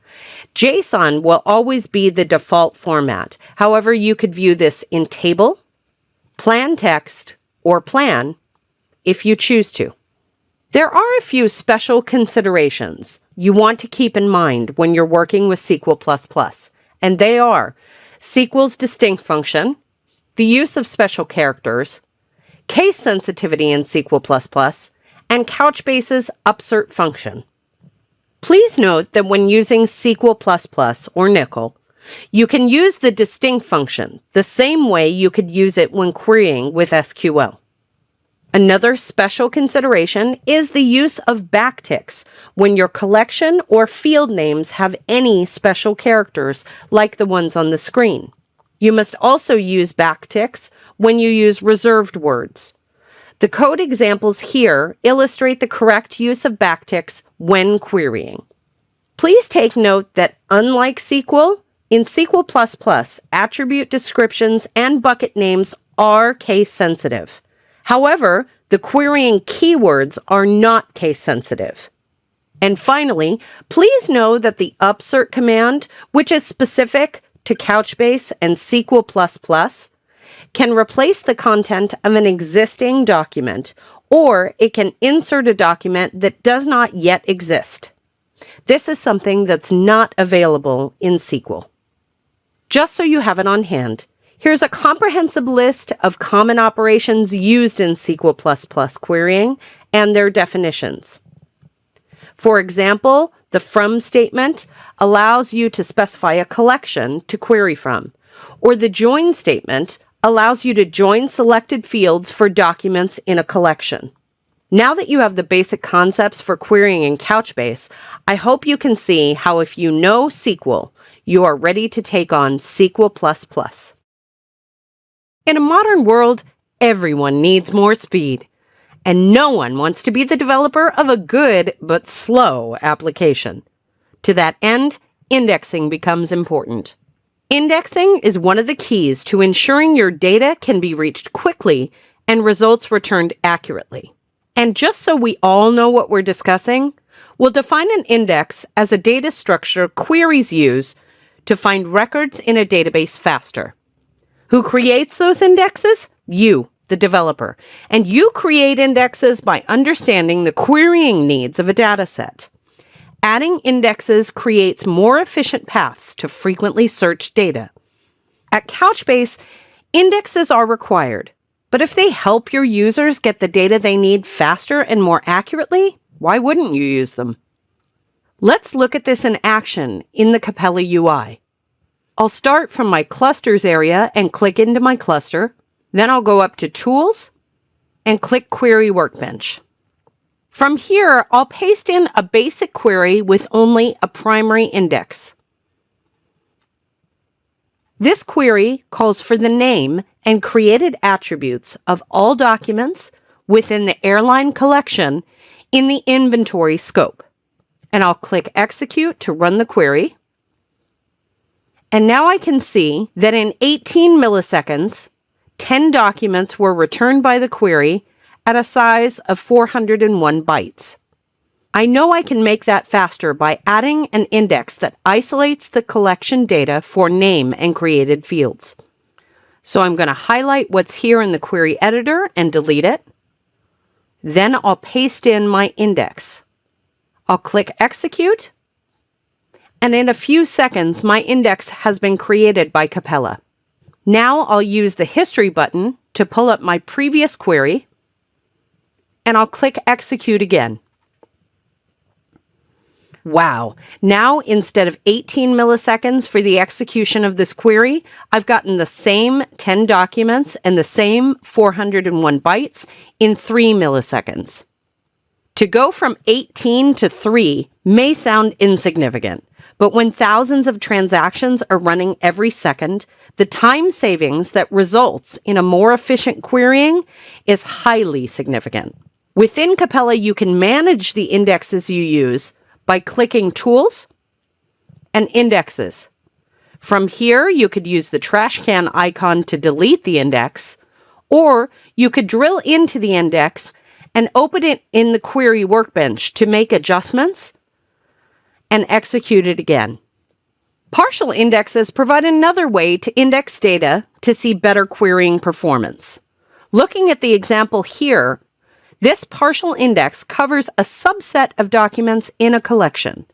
JSON will always be the default format. However, you could view this in table, plan text, or plan if you choose to. There are a few special considerations you want to keep in mind when you're working with SQL++, and they are SQL's distinct function, the use of special characters, case sensitivity in SQL++, and Couchbase's upsert function. Please note that when using SQL++ or Nickel, you can use the distinct function the same way you could use it when querying with SQL. Another special consideration is the use of backticks when your collection or field names have any special characters like the ones on the screen. You must also use backticks when you use reserved words. The code examples here illustrate the correct use of backticks when querying. Please take note that unlike SQL, in SQL++, attribute descriptions and bucket names are case sensitive. However, the querying keywords are not case sensitive. And finally, please know that the upsert command, which is specific to Couchbase and SQL++, can replace the content of an existing document, or it can insert a document that does not yet exist. This is something that's not available in SQL. Just so you have it on hand, here's a comprehensive list of common operations used in SQL++ querying and their definitions. For example, the from statement allows you to specify a collection to query from, or the join statement allows you to join selected fields for documents in a collection. Now that you have the basic concepts for querying in Couchbase, I hope you can see how if you know SQL, you are ready to take on SQL++. In a modern world, everyone needs more speed, and no one wants to be the developer of a good but slow application. To that end, indexing becomes important. Indexing is one of the keys to ensuring your data can be reached quickly and results returned accurately. And just so we all know what we're discussing, we'll define an index as a data structure queries use to find records in a database faster. Who creates those indexes? You, the developer. And you create indexes by understanding the querying needs of a data set. Adding indexes creates more efficient paths to frequently search data. At Couchbase, indexes are required, but if they help your users get the data they need faster and more accurately, why wouldn't you use them? Let's look at this in action in the Capella UI. I'll start from my clusters area and click into my cluster. Then I'll go up to Tools and click Query Workbench. From here, I'll paste in a basic query with only a primary index. This query calls for the name and created attributes of all documents within the airline collection in the inventory scope. And I'll click Execute to run the query. And now I can see that in 18 milliseconds, 10 documents were returned by the query at a size of 401 bytes. I know I can make that faster by adding an index that isolates the collection data for name and created fields. So I'm going to highlight what's here in the query editor and delete it. Then I'll paste in my index. I'll click Execute. And in a few seconds, my index has been created by Capella. Now I'll use the History button to pull up my previous query, and I'll click Execute again. Wow, now instead of 18 milliseconds for the execution of this query, I've gotten the same 10 documents and the same 401 bytes in 3 milliseconds. To go from 18 to 3 may sound insignificant, but when thousands of transactions are running every second, the time savings that results in a more efficient querying is highly significant. Within Capella, you can manage the indexes you use by clicking Tools and Indexes. From here, you could use the trash can icon to delete the index, or you could drill into the index and open it in the query workbench to make adjustments and execute it again. Partial indexes provide another way to index data to see better querying performance. Looking at the example here, this partial index covers a subset of documents in a collection.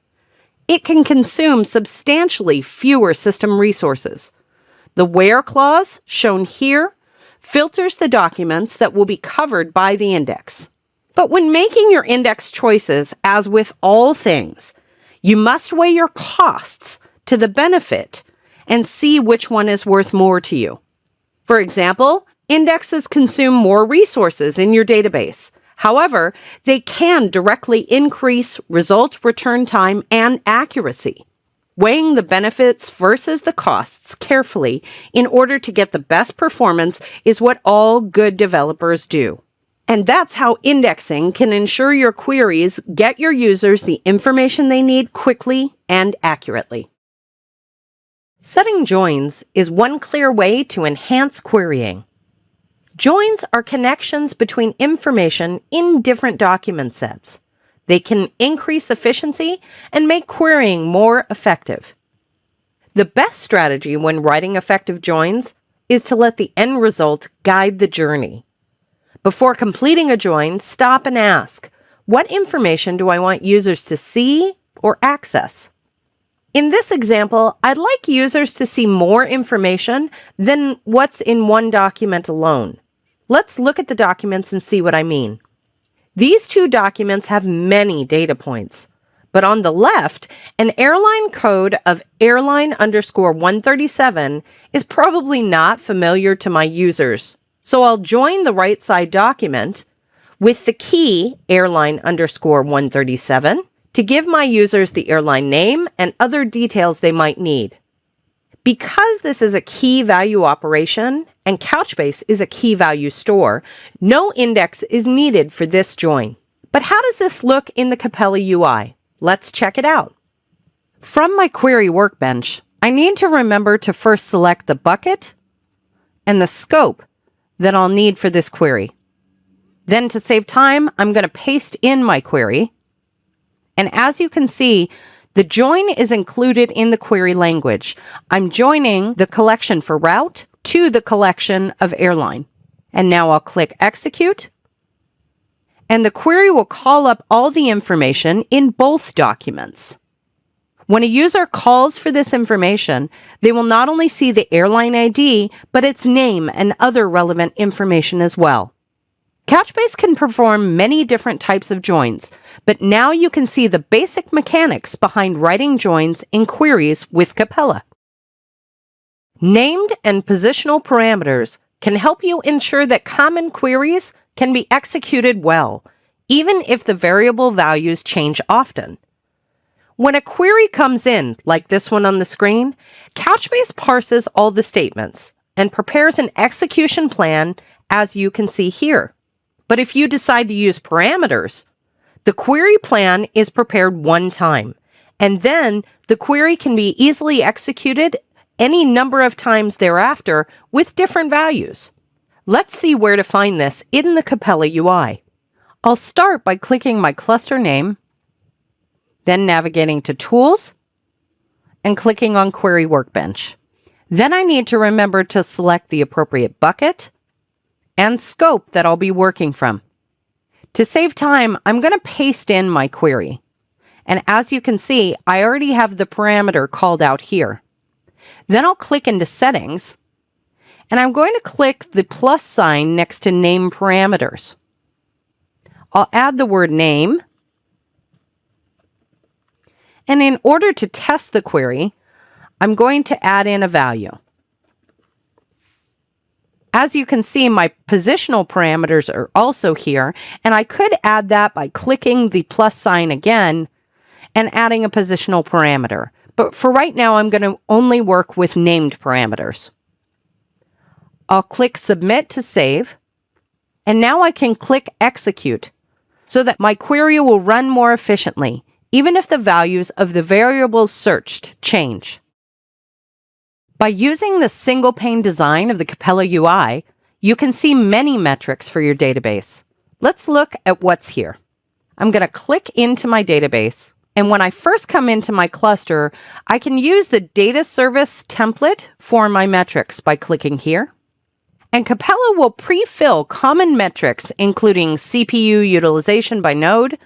It can consume substantially fewer system resources. The where clause, shown here, filters the documents that will be covered by the index. But when making your index choices, as with all things, you must weigh your costs to the benefit and see which one is worth more to you. For example, indexes consume more resources in your database. However, they can directly increase result return time and accuracy. Weighing the benefits versus the costs carefully in order to get the best performance is what all good developers do. And that's how indexing can ensure your queries get your users the information they need quickly and accurately. Setting joins is one clear way to enhance querying. Joins are connections between information in different document sets. They can increase efficiency and make querying more effective. The best strategy when writing effective joins is to let the end result guide the journey. Before completing a join, stop and ask, what information do I want users to see or access? In this example, I'd like users to see more information than what's in one document alone. Let's look at the documents and see what I mean. These two documents have many data points, but on the left, an airline code of airline_137 is probably not familiar to my users. So I'll join the right side document with the key airline_137 to give my users the airline name and other details they might need. Because this is a key value operation and Couchbase is a key value store, no index is needed for this join. But how does this look in the Capella UI? Let's check it out. From my query workbench, I need to remember to first select the bucket and the scope that I'll need for this query. Then to save time, I'm going to paste in my query. And as you can see, the join is included in the query language. I'm joining the collection for route to the collection of airline. And now I'll click execute. And the query will call up all the information in both documents. When a user calls for this information, they will not only see the airline ID, but its name and other relevant information as well. Couchbase can perform many different types of joins, but now you can see the basic mechanics behind writing joins in queries with Capella. Named and positional parameters can help you ensure that common queries can be executed well, even if the variable values change often. When a query comes in, like this one on the screen, Couchbase parses all the statements and prepares an execution plan, as you can see here. But if you decide to use parameters, the query plan is prepared one time, and then the query can be easily executed any number of times thereafter with different values. Let's see where to find this in the Capella UI. I'll start by clicking my cluster name, then navigating to Tools, and clicking on Query Workbench. Then I need to remember to select the appropriate bucket and scope that I'll be working from. To save time, I'm going to paste in my query. And as you can see, I already have the parameter called out here. Then I'll click into Settings, and I'm going to click the plus sign next to Name Parameters. I'll add the word name. And in order to test the query, I'm going to add in a value. As you can see, my positional parameters are also here, and I could add that by clicking the plus sign again and adding a positional parameter. But for right now, I'm going to only work with named parameters. I'll click Submit to save, and now I can click Execute so that my query will run more efficiently, even if the values of the variables searched change. By using the single pane design of the Capella UI, you can see many metrics for your database. Let's look at what's here. I'm going to click into my database, and when I first come into my cluster, I can use the data service template for my metrics by clicking here. And Capella will pre-fill common metrics, including CPU utilization by node,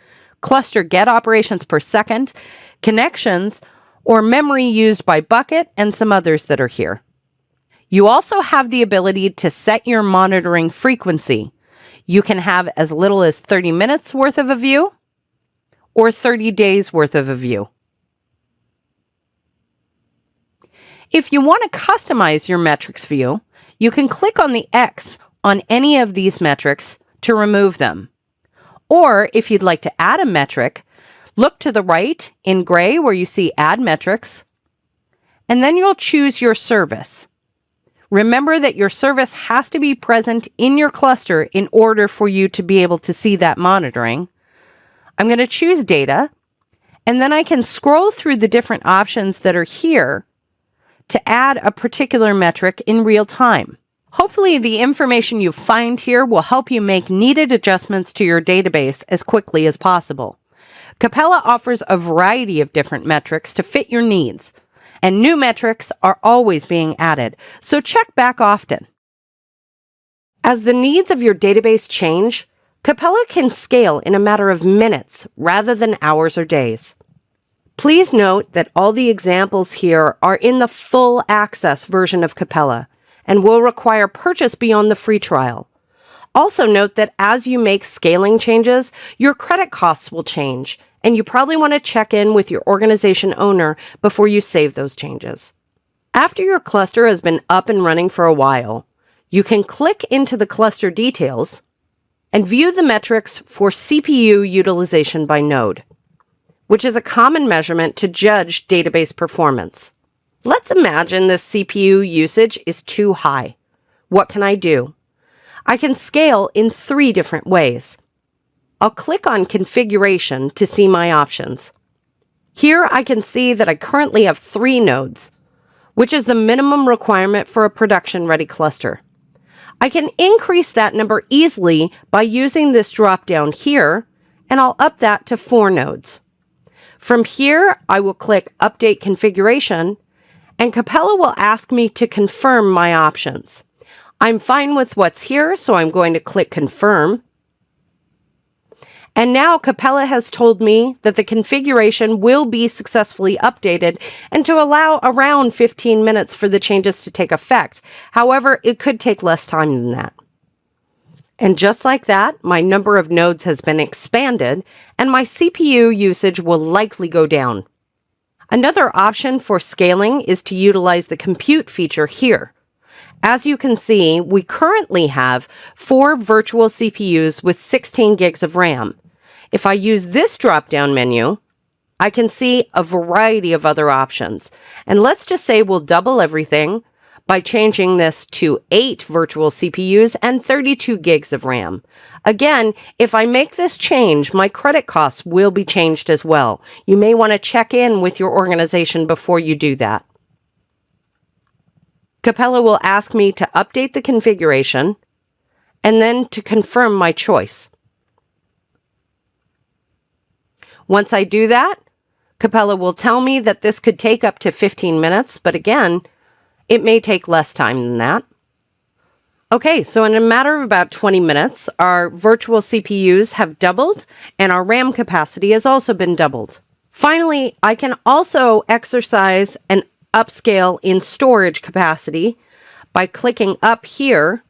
cluster get operations per second, connections, or memory used by bucket, and some others that are here. You also have the ability to set your monitoring frequency. You can have as little as 30 minutes worth of a view or 30 days worth of a view. If you want to customize your metrics view, you can click on the X on any of these metrics to remove them. Or if you'd like to add a metric, look to the right in gray where you see Add Metrics, and then you'll choose your service. Remember that your service has to be present in your cluster in order for you to be able to see that monitoring. I'm going to choose Data, and then I can scroll through the different options that are here to add a particular metric in real time. Hopefully, the information you find here will help you make needed adjustments to your database as quickly as possible. Capella offers a variety of different metrics to fit your needs, and new metrics are always being added, so check back often. As the needs of your database change, Capella can scale in a matter of minutes rather than hours or days. Please note that all the examples here are in the full access version of Capella and will require purchase beyond the free trial. Also note that as you make scaling changes, your credit costs will change, and you probably want to check in with your organization owner before you save those changes. After your cluster has been up and running for a while, you can click into the cluster details and view the metrics for CPU utilization by node, which is a common measurement to judge database performance. Let's imagine the CPU usage is too high. What can I do? I can scale in 3 different ways. I'll click on Configuration to see my options. Here I can see that I currently have 3 nodes, which is the minimum requirement for a production-ready cluster. I can increase that number easily by using this drop-down here, and I'll up that to 4 nodes. From here, I will click Update Configuration, and Capella will ask me to confirm my options. I'm fine with what's here, so I'm going to click Confirm. And now Capella has told me that the configuration will be successfully updated and to allow around 15 minutes for the changes to take effect. However, it could take less time than that. And just like that, my number of nodes has been expanded, and my CPU usage will likely go down. Another option for scaling is to utilize the compute feature here. As you can see, we currently have 4 virtual CPUs with 16 gigs of RAM. If I use this drop-down menu, I can see a variety of other options. And let's just say we'll double everything by changing this to 8 virtual CPUs and 32 gigs of RAM. Again, if I make this change, my credit costs will be changed as well. You may want to check in with your organization before you do that. Capella will ask me to update the configuration and then to confirm my choice. Once I do that, Capella will tell me that this could take up to 15 minutes, but again, it may take less time than that. Okay, so in a matter of about 20 minutes, our virtual CPUs have doubled and our RAM capacity has also been doubled. Finally, I can also exercise an upscale in storage capacity by clicking up here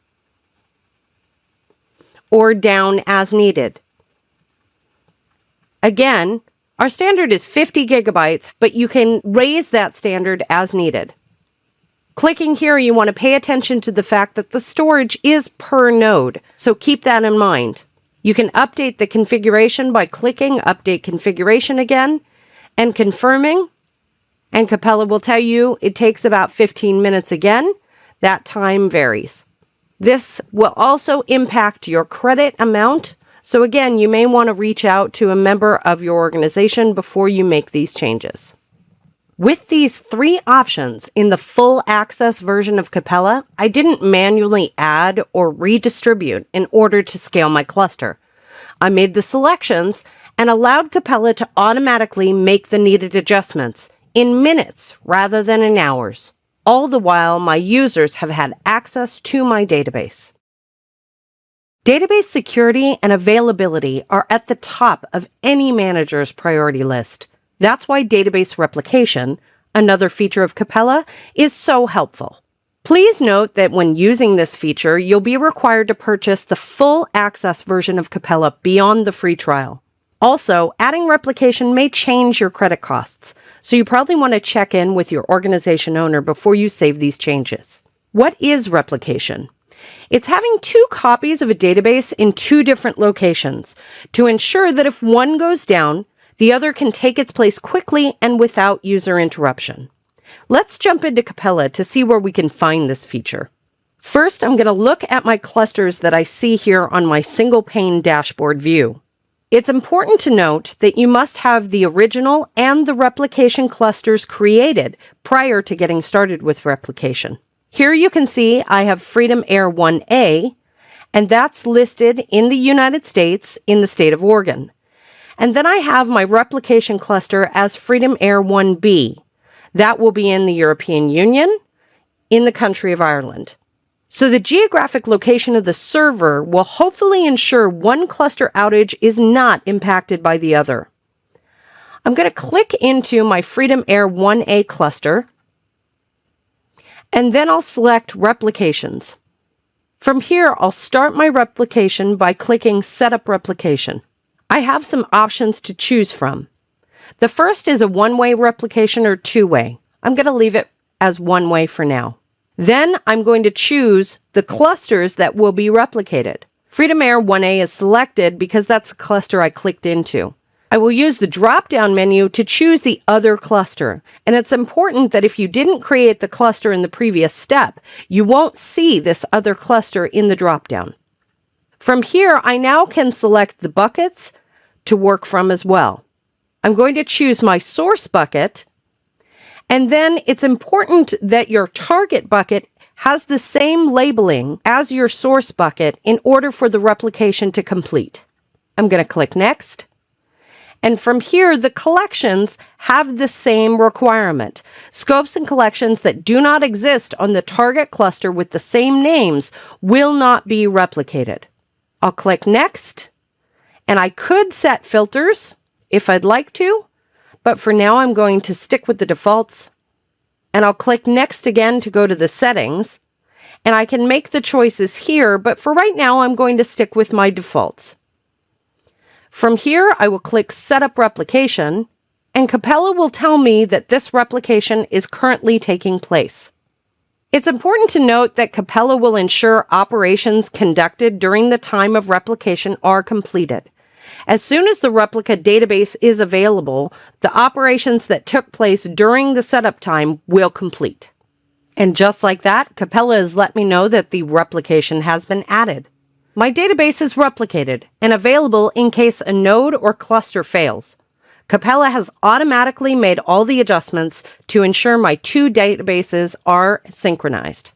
or down as needed. Again, our standard is 50 gigabytes, but you can raise that standard as needed. Clicking here, you want to pay attention to the fact that the storage is per node, so keep that in mind. You can update the configuration by clicking Update Configuration again and confirming, and Capella will tell you it takes about 15 minutes again. That time varies. This will also impact your credit amount, so again, you may want to reach out to a member of your organization before you make these changes. With these three options in the full access version of Capella, I didn't manually add or redistribute in order to scale my cluster. I made the selections and allowed Capella to automatically make the needed adjustments in minutes rather than in hours. All the while, my users have had access to my database. Database security and availability are at the top of any manager's priority list. That's why database replication, another feature of Capella, is so helpful. Please note that when using this feature, you'll be required to purchase the full access version of Capella beyond the free trial. Also, adding replication may change your credit costs, so you probably want to check in with your organization owner before you save these changes. What is replication? It's having two copies of a database in two different locations to ensure that if one goes down, the other can take its place quickly and without user interruption. Let's jump into Capella to see where we can find this feature. First, I'm going to look at my clusters that I see here on my single pane dashboard view. It's important to note that you must have the original and the replication clusters created prior to getting started with replication. Here you can see I have Freedom Air 1A, and that's listed in the United States in the state of Oregon. And then I have my replication cluster as Freedom Air 1B. That will be in the European Union, in the country of Ireland. So the geographic location of the server will hopefully ensure one cluster outage is not impacted by the other. I'm going to click into my Freedom Air 1A cluster, and then I'll select Replications. From here, I'll start my replication by clicking Setup Replication. I have some options to choose from. The first is a one-way replication or two-way. I'm going to leave it as one-way for now. Then I'm going to choose the clusters that will be replicated. Freedom Air 1A is selected because that's the cluster I clicked into. I will use the drop-down menu to choose the other cluster. And it's important that if you didn't create the cluster in the previous step, you won't see this other cluster in the drop-down. From here, I now can select the buckets to work from as well. I'm going to choose my source bucket, and then it's important that your target bucket has the same labeling as your source bucket in order for the replication to complete. I'm going to click Next. And from here, the collections have the same requirement. Scopes and collections that do not exist on the target cluster with the same names will not be replicated. I'll click Next, and I could set filters if I'd like to, but for now I'm going to stick with the defaults, and I'll click Next again to go to the settings, and I can make the choices here, but for right now I'm going to stick with my defaults. From here, I will click Setup Replication, and Capella will tell me that this replication is currently taking place. It's important to note that Capella will ensure operations conducted during the time of replication are completed. As soon as the replica database is available, the operations that took place during the setup time will complete. And just like that, Capella has let me know that the replication has been added. My database is replicated and available in case a node or cluster fails. Capella has automatically made all the adjustments to ensure my two databases are synchronized.